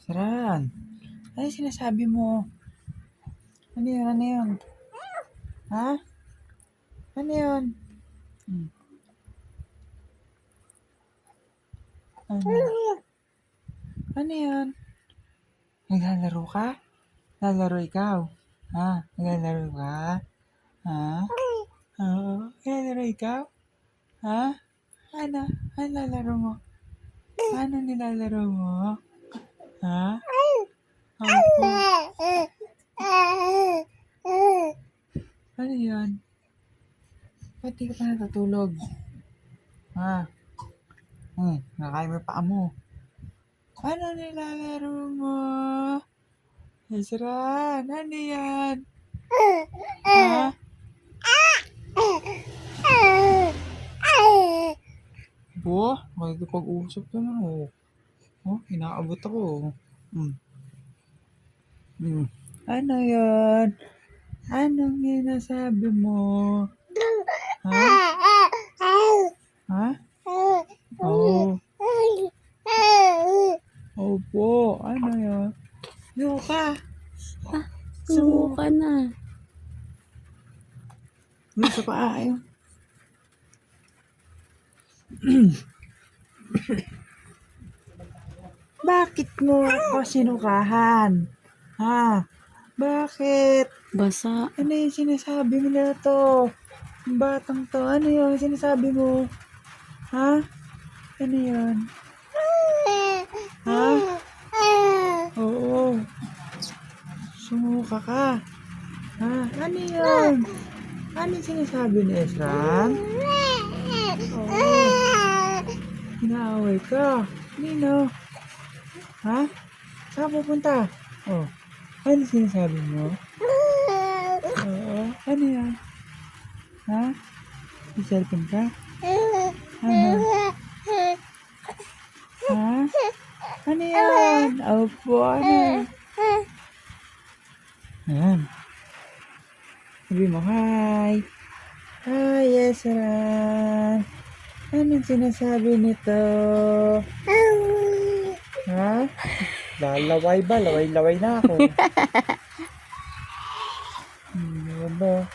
Saran, ano yung sinasabi mo? Ano yun? Ano yun? Ha? Ano yun? Ano? Ano yun? Naglalaro ka? Naglalaro ikaw? Ha? Naglalaro ka? Ha? Oo? Naglalaro ikaw? Ha? Ano? Ano lalaro mo? Ano nilalaro mo? Ha? Opo. Ano yun? Ba't di ka pa natutulog? Ha? Nakain mo yung paa mo. Ano nilalaro mo? Ezra, ano yan? Ha? Bo, makikipag-usap ka na inaabot ako. Ano yan? Anong sinasabi mo? Ha? Ha? Oo. Opo, ano yan? Yuka. Sumuka na. Gusto pa ayaw. Bakit mo ako sinukahan? Ha? Bakit? Basa. Ano yung sinasabi mo na to? Ang batang to, ano yung sinasabi mo? Ha? Ano yun? Ha? Oo. Sumuka ka. Ha? Ano yun? Ano yung sinasabi ni Ezra? Oo. Inaaway ka. Nino? Ha? Saan pupunta? Oh. Ano sinasabi mo? Oo. Ano yan? Ha? May cellphone ka? Ano? Ha? Ano yan? Opo, ano yan? Ayan. Sabi mo, hi. Hi, Ezra. Anong sinasabi nito? Ha? Lalaway ba? Laway-laway na ako. Ano ba?